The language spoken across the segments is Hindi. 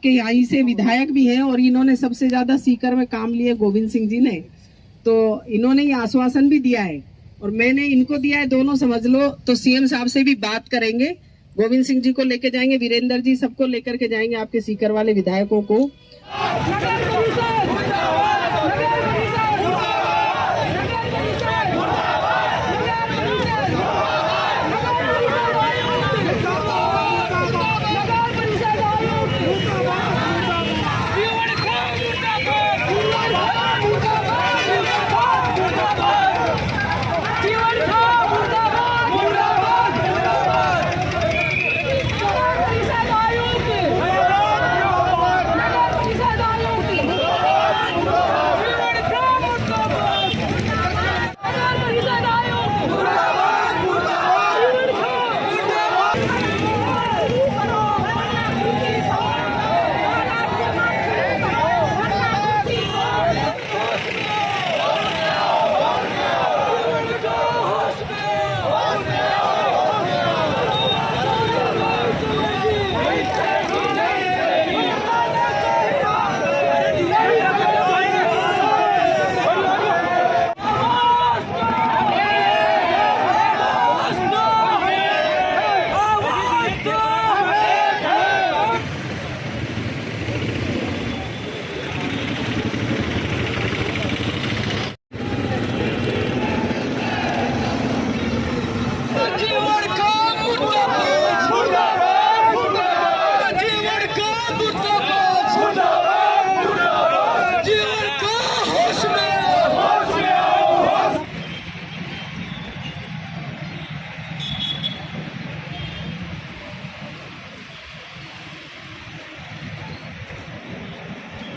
आपके यहाँ से विधायक भी हैं और इन्होंने सबसे ज्यादा सीकर में काम लिए गोविंद सिंह जी ने, तो इन्होंने ये आश्वासन भी दिया है और मैंने इनको दिया है, दोनों समझ लो। तो सीएम साहब से भी बात करेंगे, गोविंद सिंह जी को लेके जाएंगे, वीरेंद्र जी सबको लेकर के जाएंगे, आपके सीकर वाले विधायकों को।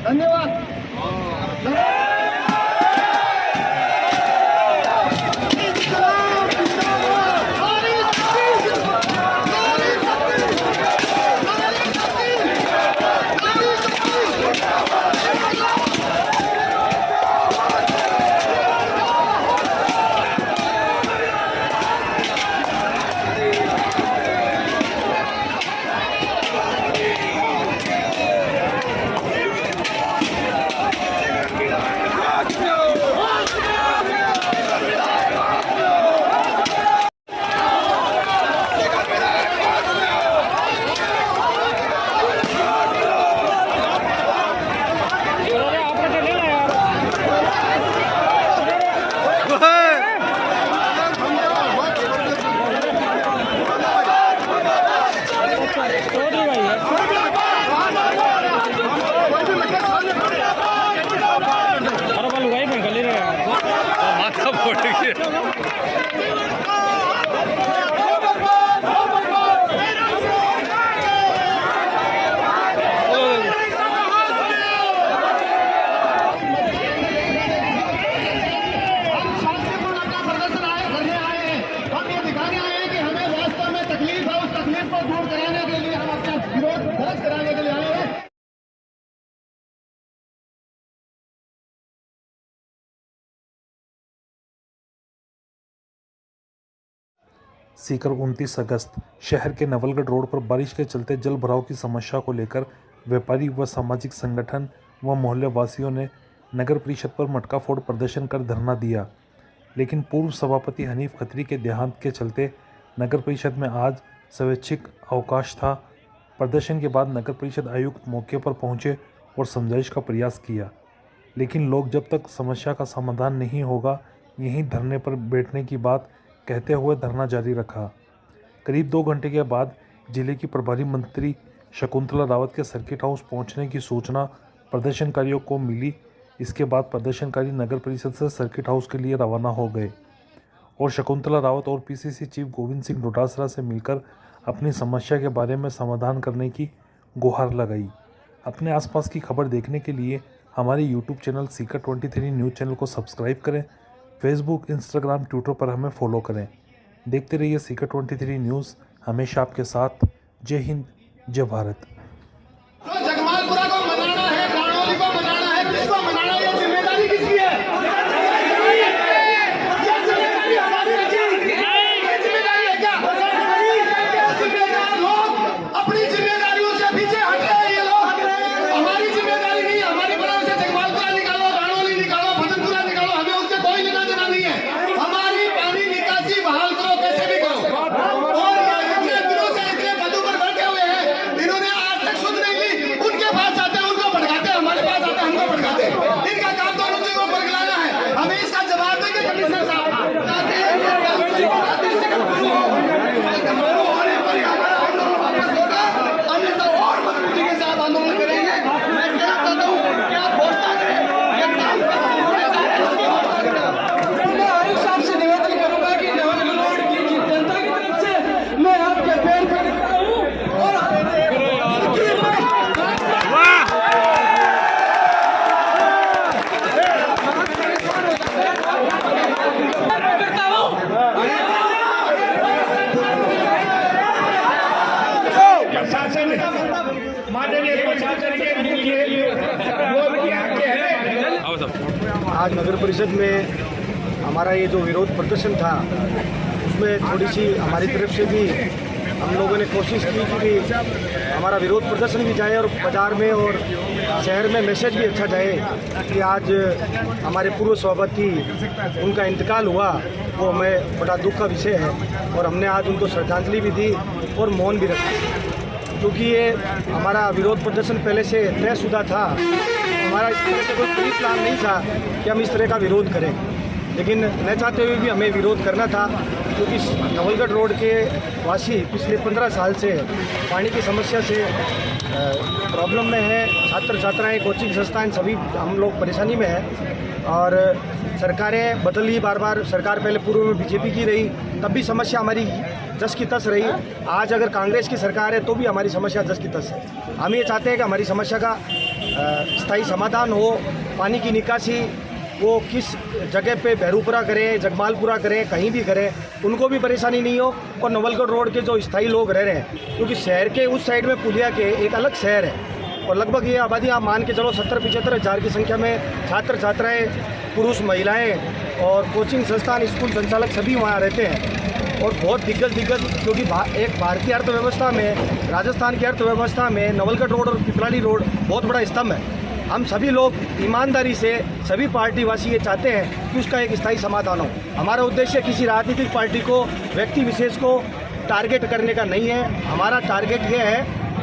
धन्यवाद। सीकर 29 अगस्त शहर के नवलगढ़ रोड पर बारिश के चलते जल भराव की समस्या को लेकर व्यापारी व सामाजिक संगठन व मोहल्ले वासियों ने नगर परिषद पर मटका फोड़ प्रदर्शन कर धरना दिया। लेकिन पूर्व सभापति हनीफ खत्री के देहांत के चलते नगर परिषद में आज स्वैच्छिक अवकाश था। प्रदर्शन के बाद नगर परिषद आयुक्त मौके पर पहुंचे और समझाइश का प्रयास किया, लेकिन लोग जब तक समस्या का समाधान नहीं होगा यहीं धरने पर बैठने की बात कहते हुए धरना जारी रखा। करीब 2 घंटे के बाद जिले की प्रभारी मंत्री शकुंतला रावत के सर्किट हाउस पहुंचने की सूचना प्रदर्शनकारियों को मिली। इसके बाद प्रदर्शनकारी नगर परिषद से सर्किट हाउस के लिए रवाना हो गए और शकुंतला रावत और पीसीसी चीफ गोविंद सिंह डोटासरा से मिलकर अपनी समस्या के बारे में समाधान करने की गुहार लगाई। अपने आसपास की खबर देखने के लिए हमारे YouTube channel Sikar 23 news channel को सब्सक्राइब करें। फेसबुक, इंस्टाग्राम, ट्विटर पर हमें फॉलो करें। देखते रहिए सीकर 23 न्यूज़, हमेशा आपके साथ। जय हिंद, जय भारत। जगमालपुरा को मनाना है, गाड़ोली को मनाना है, किसको मनाना है, ये जिम्मेदारी किसकी है? ये जिम्मेदारी हमारी है, ये जिम्मेदारी है क्या? जिम्मेदार लोग अपनी जिम्मेदारियों से पीछे हट रहे हैं। ये लोग आज नगर परिषद में हमारा ये जो विरोध प्रदर्शन था उसमें थोड़ी सी हमारी तरफ से भी हम लोगों ने कोशिश की कि भी हमारा विरोध प्रदर्शन भी जाए और बाज़ार में और शहर में मैसेज भी अच्छा जाए कि आज हमारे पूर्व सभापति उनका इंतकाल हुआ, वो हमें बड़ा दुख का विषय है और हमने आज उनको श्रद्धांजलि भी दी और मौन भी रखा, क्योंकि ये हमारा विरोध प्रदर्शन पहले से तयशुदा था। हमारा इस तरह से कोई प्री प्लान नहीं था कि हम इस तरह का विरोध करें, लेकिन न चाहते हुए भी हमें विरोध करना था, क्योंकि नवलगढ़ रोड के वासी पिछले 15 साल से पानी की समस्या से प्रॉब्लम में है। छात्र छात्राएं, कोचिंग संस्थाएं सभी हम लोग परेशानी में हैं और सरकारें बदली बार बार। सरकार पहले पूर्व में बीजेपी की रही, तब भी समस्या हमारी जस की तस रही। आज अगर कांग्रेस की सरकार है तो भी हमारी समस्या जस की तस है। हम ये चाहते हैं कि हमारी समस्या का स्थायी समाधान हो। पानी की निकासी वो किस जगह पे बहरूपुरा करें, जगमालपुरा करें, कहीं भी करें, उनको भी परेशानी नहीं हो। और नवलगढ़ रोड के जो स्थायी लोग रह रहे हैं, क्योंकि शहर के उस साइड में पुलिया के एक अलग शहर है और लगभग ये आबादी आप मान के चलो 70-75 हज़ार की संख्या में छात्र छात्राएँ, पुरुष महिलाएं और कोचिंग संस्थान, स्कूल संचालक सभी वहाँ रहते हैं। और बहुत दिग्गज क्योंकि एक भारतीय अर्थव्यवस्था में, राजस्थान की अर्थव्यवस्था में नवलगढ़ रोड और पिपराली रोड बहुत बड़ा स्तंभ है। हम सभी लोग ईमानदारी से, सभी पार्टीवासी ये चाहते हैं कि उसका एक स्थायी समाधान हो। हमारा उद्देश्य किसी राजनीतिक पार्टी को, व्यक्ति विशेष को टारगेट करने का नहीं है। हमारा टारगेट ये है,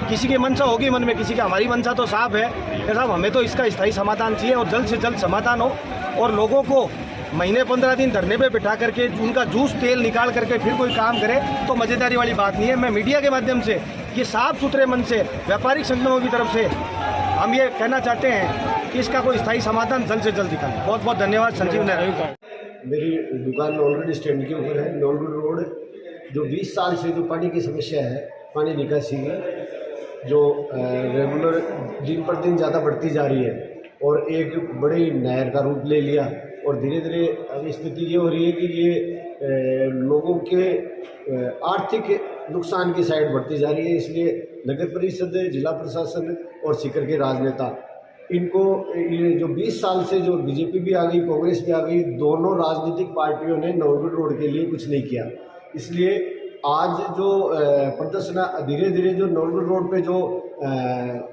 किसी की मंशा होगी मन में, किसी की, हमारी मंशा तो साफ है कि साहब हमें तो इसका स्थायी समाधान चाहिए और जल्द से जल्द समाधान हो और लोगों को महीने 15 दिन धरने पे बिठा करके उनका जूस तेल निकाल करके फिर कोई काम करे तो मज़ेदारी वाली बात नहीं है। मैं मीडिया के माध्यम से ये साफ सुथरे मन से व्यापारिक संगठनों की तरफ से हम ये कहना चाहते हैं कि इसका कोई स्थायी समाधान जल्द से जल्द निकालें। बहुत बहुत धन्यवाद। संजीव नारायण। मेरी दुकान नवलगढ़ स्टैंड के ऊपर है। नवलगढ़ रोड जो 20 साल से जो पानी की समस्या है, पानी निकासी की जो रेगुलर दिन पर दिन ज़्यादा बढ़ती जा रही है और एक बड़ी नहर का रूप ले लिया और धीरे धीरे अब स्थिति ये हो रही है कि ये लोगों के आर्थिक नुकसान की साइड बढ़ती जा रही है। इसलिए नगर परिषद, जिला प्रशासन और सीकर के राजनेता इनको ये जो 20 साल से जो बीजेपी भी आ गई, कांग्रेस भी आ गई, दोनों राजनीतिक पार्टियों ने नवलगढ़ रोड के लिए कुछ नहीं किया। इसलिए आज जो प्रदर्शन धीरे धीरे जो नवलगढ़ रोड पे जो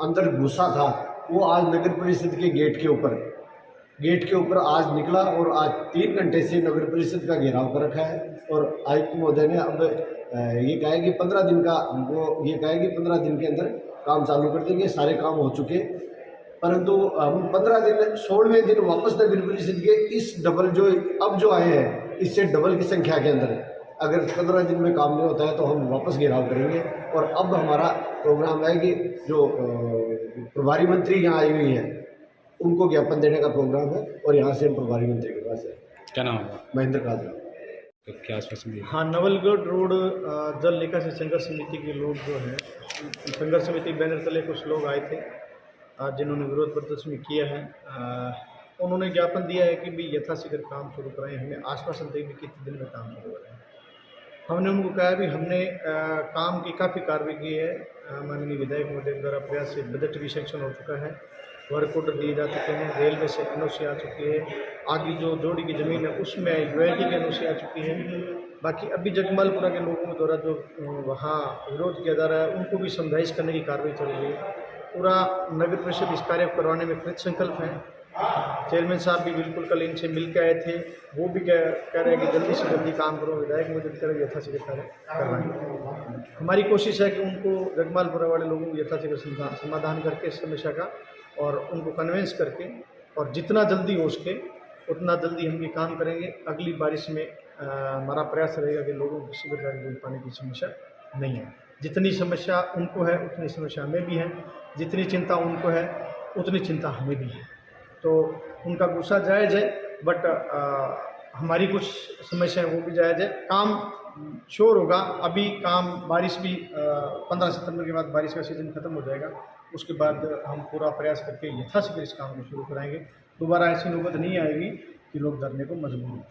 अंदर घुसा था वो आज नगर परिषद के गेट के ऊपर आज निकला और आज 3 घंटे से नगर परिषद का घेराव कर रखा है। और आयुक्त महोदय ने अब ये कहा है कि 15 दिन का, हमको ये कहा है कि 15 दिन के अंदर काम चालू कर देंगे। सारे काम हो चुके, परंतु हम 15 दिन 16वें दिन वापस नगर परिषद के इस डबल जो अब जो आए हैं इससे डबल की संख्या के अंदर अगर 15 दिन में काम नहीं होता है तो हम वापस घेराव करेंगे। और अब हमारा प्रोग्राम है कि जो प्रभारी मंत्री यहाँ आई हुई हैं उनको ज्ञापन देने का प्रोग्राम है और यहाँ से हम प्रभारी मंत्री के पास है। क्या नाम है? महेंद्र काजरा। तो क्या आश्वासन दिया? हाँ, नवलगढ़ रोड जल निकासी संघर्ष समिति के लोग जो हैं, संघर्ष समिति बैनर तले कुछ लोग आए थे जिन्होंने विरोध प्रदर्शन किया है। उन्होंने ज्ञापन दिया है कि भी यथाशीघ्र काम शुरू कराएं। हमें आश्वासन दें कि कितने दिन में काम शुरू करें। हमने उनको कहा भी हमने काम की काफ़ी कार्रवाई की है। माननीय विधायक महोदय द्वारा प्रयास से बजट भी सेंक्शन हो चुका है, वर्क ऑर्डर दिए जा चुके हैं, रेलवे से एनओसी आ चुकी है, आगे जो जोड़ी की ज़मीन है उसमें यूएलटी की एनओसी आ चुकी है। बाकी अभी जगमालपुरा के लोगों के द्वारा जो वहाँ विरोध किया जा रहा है उनको भी समझाइश करने की कार्रवाई चल रही है। पूरा नगर परिषद इस कार्य को करवाने में कृत संकल्प है। चेयरमैन साहब भी बिल्कुल कल इनसे मिल के आए थे, वो भी कह रहे हैं कि जल्दी से जल्दी काम करो। विधायक मुझे कह यथाशीघ्र कार्य करवाएं। हमारी कोशिश है कि उनको जगमालपुरा वाले लोगों को यथाशीघ्र समाधान करके इस समस्या का और उनको कन्विंस करके और जितना जल्दी हो सके उतना जल्दी हम ये काम करेंगे। अगली बारिश में हमारा प्रयास रहेगा कि लोगों को किसी प्रकार की पानी की समस्या नहीं है। जितनी समस्या उनको है उतनी समस्या हमें भी है, जितनी चिंता उनको है उतनी चिंता हमें भी है। तो उनका गुस्सा जायज़ है, बट हमारी कुछ समस्याएं वो भी जायज़ है। काम श्योर होगा। अभी काम बारिश भी 15 सितंबर के बाद बारिश का सीज़न ख़त्म हो जाएगा, उसके बाद हम पूरा प्रयास करके यथाशीघ्र इस काम को शुरू कराएंगे। दोबारा ऐसी नौबत नहीं आएगी कि लोग धरने को मजबूर हों।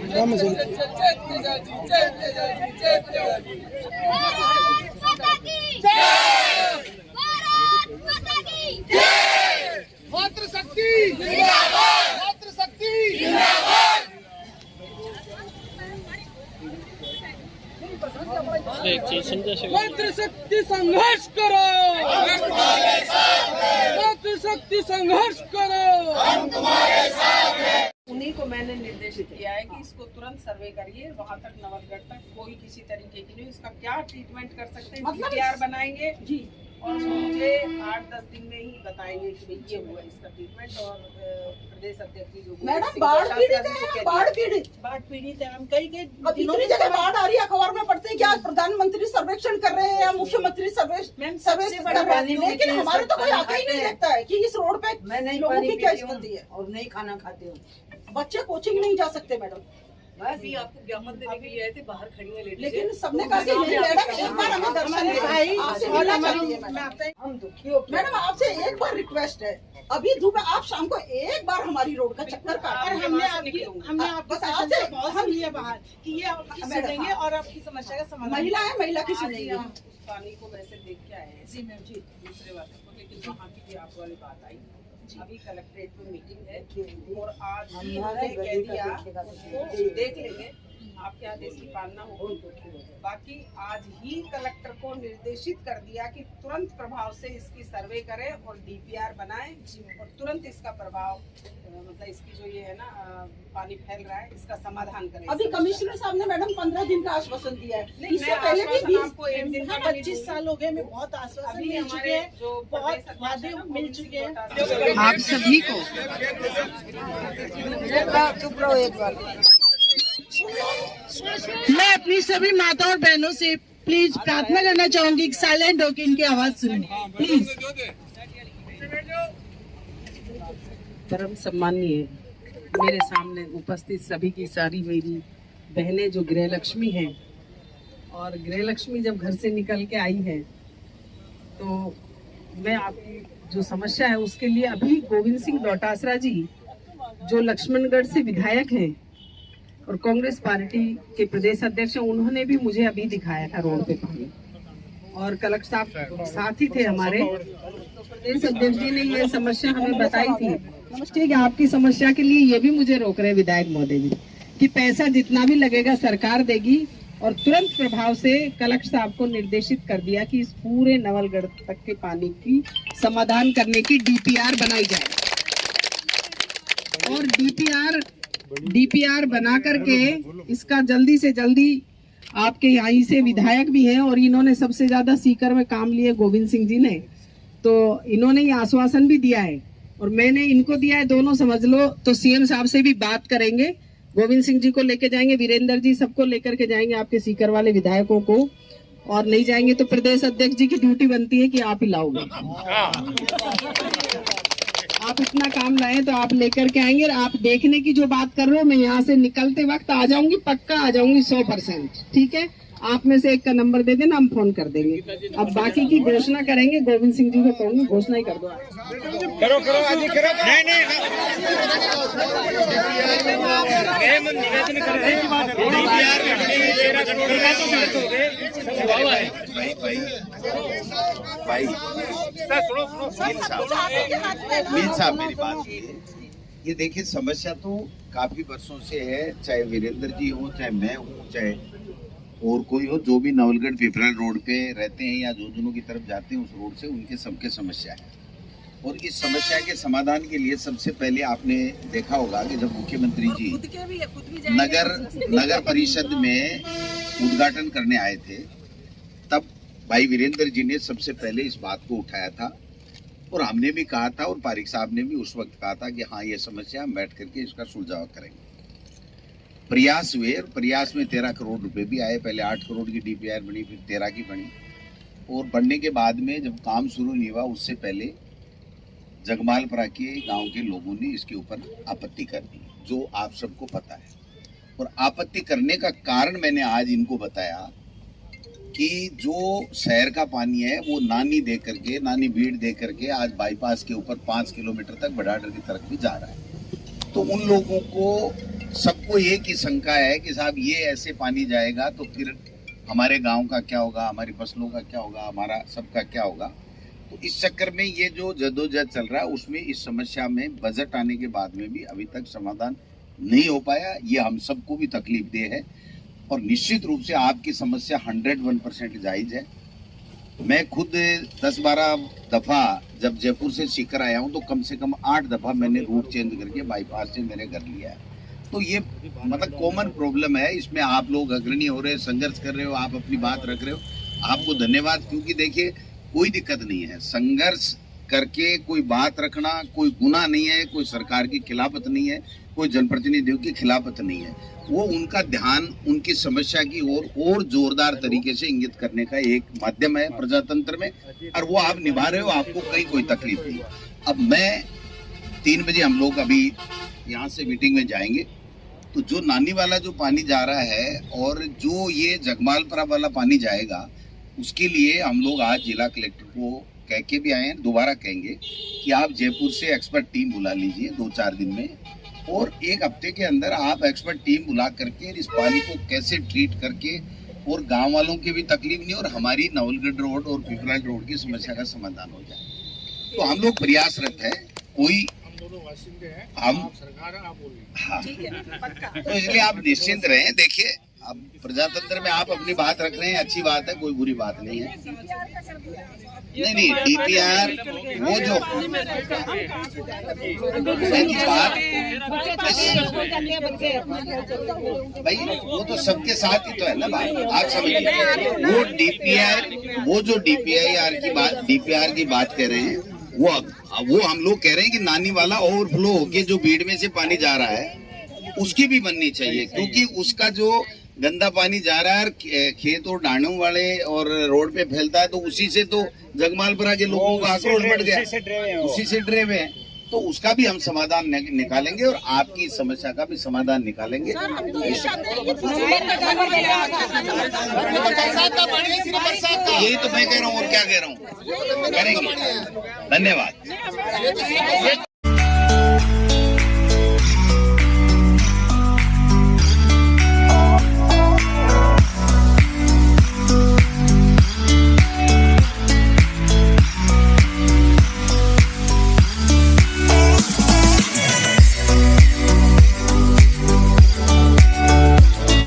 जय मातृशक्ति मातृशक्ति संघर्ष करो, मातृशक्ति संघर्ष करो। उन्हीं को मैंने निर्देशित किया है कि इसको तुरंत सर्वे करिए, वहाँ तक नवलगढ़ तक कोई किसी तरीके की नहीं, इसका क्या ट्रीटमेंट कर सकते हैं, DPR बनाएंगे जी, और मुझे 8-10 दिन में ही बताएंगे कि भाई ये हुआ इसका ट्रीटमेंट। और प्रदेश अध्यक्ष जी जो मैडम बाढ़ पीड़ित है, बाढ़ पीड़ित है, हम कई इतनी जगह बाढ़ आ रही है, अखबार में पढ़ते हैं कि आज प्रधानमंत्री सर्वेक्षण कर रहे हैं या मुख्यमंत्री सर्वेक्षण कर रहे हैं, लेकिन हमारे तो कोई आंखा ही नहीं देखता है कि इस रोड पे लोगों की क्या स्थिति है और नहीं खाना खाते हो, बच्चे कोचिंग नहीं जा सकते मैडम। अभी आपको ज्ञापन देने के लिए आए थे, बाहर खड़ी हुई लेडी, लेकिन सबने कहा कि नहीं मैडम एक बार हमें दर्शन भाई हम दुखी हो मैडम, आपसे एक बार रिक्वेस्ट है, अभी धूप है, आप शाम को एक बार हमारी रोड का चक्कर काटें। हमने आपकी बहुत लिया बाहर कि ये आपकी सुनेंगे और आपकी समस्या का समाधान। महिला है, महिला की सुनेंगे। हम उस पानी को वैसे देख के आए हैं जी मैम जी, दूसरे वाले को, लेकिन वहाँ की भी आप वाली बात आई। अभी कलेक्ट्रेट में मीटिंग है और आज ही उन्होंने कह दिया उसको देख लेंगे, आपके आदेश की पालना होगी। बाकी आज ही कलेक्टर को निर्देशित कर दिया कि तुरंत प्रभाव से इसकी सर्वे करें और DPR बनाएं और तुरंत इसका प्रभाव मतलब इसकी जो ये है ना पानी फैल रहा है इसका समाधान करें। अभी कमिश्नर साहब ने मैडम 15 दिन का आश्वासन दिया है, इससे पहले भी आपको 1 दिन का 25 साल हो गए, हमें बहुत आश्वासन मिल चुके हैं, बहुत वादे मिल चुके हैं आप सभी को। चुप रहो एक बार। मैं अपनी सभी माताओं और बहनों से प्लीज प्रार्थना करना चाहूंगी, साइलेंट होकर इनकी आवाज सुनिए प्लीज। परम सम्मानीय मेरे सामने उपस्थित सभी की सारी मेरी बहनें जो गृहलक्ष्मी हैं, और गृहलक्ष्मी जब घर से निकल के आई है तो मैं आपकी जो समस्या है उसके लिए अभी गोविंद सिंह डोटासरा जी जो लक्ष्मणगढ़ से विधायक हैं और कांग्रेस पार्टी के प्रदेश अध्यक्ष हैं, उन्होंने भी मुझे अभी दिखाया था रोड पे पानी, और कलेक्टर साहब साथ ही थे हमारे। तो प्रदेश अध्यक्ष जी ने ये समस्या हमें बताई थी। ठीक है, आपकी समस्या के लिए ये भी मुझे रोक रहे विधायक महोदय जी कि पैसा जितना भी लगेगा सरकार देगी, और तुरंत प्रभाव से कलेक्टर साहब को निर्देशित कर दिया कि इस पूरे नवलगढ़ तक के पानी की समाधान करने की DPR बनाई जाए, और DPR बना करके इसका जल्दी से जल्दी, आपके यहाँ से विधायक भी हैं और इन्होंने सबसे ज्यादा सीकर में काम लिए गोविंद सिंह जी ने, तो इन्होंने ये आश्वासन भी दिया है और मैंने इनको दिया है, दोनों समझ लो। तो CM साहब से भी बात करेंगे, गोविंद सिंह जी को लेके जाएंगे, वीरेंद्र जी सबको लेकर के जाएंगे, आपके सीकर वाले विधायकों को, और नहीं जाएंगे तो प्रदेश अध्यक्ष जी की ड्यूटी बनती है कि आप ही लाओगे। आप इतना काम लाए तो आप लेकर के आएंगे, और आप देखने की जो बात कर रहे हो, मैं यहाँ से निकलते वक्त आ जाऊंगी, पक्का आ जाऊंगी 100%। ठीक है, आप में से एक का नंबर दे देना, हम फोन कर देंगे। अब बाकी की घोषणा करेंगे, गोविंद सिंह जी को कहूंगी घोषणा ही कर दो। करो आदि करो। नहीं मीर साहब मेरी बात सुनिए। ये देखिए, समस्या तो काफी वर्षों से है, चाहे वीरेंद्र जी हो, चाहे मैं हूँ, चाहे और कोई हो, जो भी नवलगढ़ पिपरल रोड पे रहते हैं या जोजनों की तरफ जाते हैं उस रोड से, उनके सबके समस्या है। और इस समस्या के समाधान के लिए सबसे पहले आपने देखा होगा कि जब मुख्यमंत्री जी नगर परिषद में उद्घाटन करने आए थे, तब भाई वीरेंद्र जी ने सबसे पहले इस बात को उठाया था, और हमने भी कहा था और पारिक साहब ने भी उस वक्त कहा था कि हाँ, ये समस्या हम बैठ करके इसका सुलझाव करेंगे। प्रयास हुए, और प्रयास में 13 करोड़ रुपए भी आए। पहले 8 करोड़ की DPR बनी, फिर 13 की बनी, और बनने के बाद में जब काम शुरू नहीं हुआ उससे पहले जगमालपुरा के गांव के लोगों ने इसके ऊपर आपत्ति कर दी, जो आप सबको पता है। और आपत्ति करने का कारण मैंने आज इनको बताया कि जो शहर का पानी है वो नानी भीड़ दे करके आज बाईपास के ऊपर 5 किलोमीटर तक बड़ाडर की तरफ भी जा रहा है। तो उन लोगों को सबको एक ही शंका है कि साहब ये ऐसे पानी जाएगा तो फिर हमारे गांव का क्या होगा, हमारी फसलों का क्या होगा, हमारा सबका क्या होगा। तो इस चक्कर में ये जो जद्दोजहद चल रहा है उसमें इस समस्या में बजट आने के बाद में भी अभी तक समाधान नहीं हो पाया। ये हम सबको भी तकलीफ दे है और निश्चित रूप से आपकी समस्या 101% जायज है। मैं खुद 10-12 दफा जब जयपुर से सीकर आया हूँ तो कम से कम 8 दफा मैंने रूट चेंज करके बाईपास से मेरे घर लिया है। तो ये मतलब कॉमन प्रॉब्लम है, इसमें आप लोग अग्रणी हो रहे हो, संघर्ष कर रहे हो, आप अपनी बात रख रहे हो, आपको धन्यवाद। क्योंकि देखिए कोई दिक्कत नहीं है, संघर्ष करके कोई बात रखना कोई गुनाह नहीं है, कोई सरकार की खिलाफत नहीं है, कोई जनप्रतिनिधियों की खिलाफत नहीं है। वो उनका ध्यान उनकी समस्या की ओर और जोरदार तरीके से इंगित करने का एक माध्यम है प्रजातंत्र में, और वो आप निभा रहे हो, आपको कहीं कोई तकलीफ नहीं। अब मैं 3 बजे हम लोग अभी यहाँ से मीटिंग में जाएंगे, तो जो नानी वाला जो पानी जा रहा है और जो ये जगमालपुरा वाला पानी जाएगा, उसके लिए हम लोग आज जिला कलेक्टर को कह के भी आए हैं, दोबारा कहेंगे कि आप जयपुर से एक्सपर्ट टीम बुला लीजिए 2-4 दिन में, और 1 हफ्ते के अंदर आप एक्सपर्ट टीम बुला करके इस पानी को कैसे ट्रीट करके और गांव वालों की भी तकलीफ नहीं और हमारी नवलगढ़ रोड और पिपराल रोड की समस्या का समाधान हो जाए। तो हम लोग प्रयासरत है, कोई हम हाँ, तो इसलिए आप निश्चिंत रहें। देखिए अब प्रजातंत्र में आप अपनी बात रख रहे हैं, अच्छी बात है, कोई बुरी बात नहीं है। नहीं डीपीआर वो जो भाई वो तो सबके साथ ही तो है ना बात, आप समझिए। वो डीपीआर वो जो डीपीआर की बात कर रहे हैं, वो हम लोग कह रहे हैं कि नानी वाला ओवरफ्लो होके जो बीड़ में से पानी जा रहा है उसकी भी बननी चाहिए, क्योंकि उसका जो गंदा पानी जा रहा है खेत और डांडों वाले और रोड पे फैलता है, तो उसी से तो जगमालपुरा के लोगों का आक्रोश बढ़ गया, उसी से डरे हुए हैं। तो उसका भी हम समाधान निकालेंगे और आपकी समस्या का भी समाधान निकालेंगे। यही तो मैं कह रहा हूँ, और क्या कह रहा हूँ, करेंगे। धन्यवाद।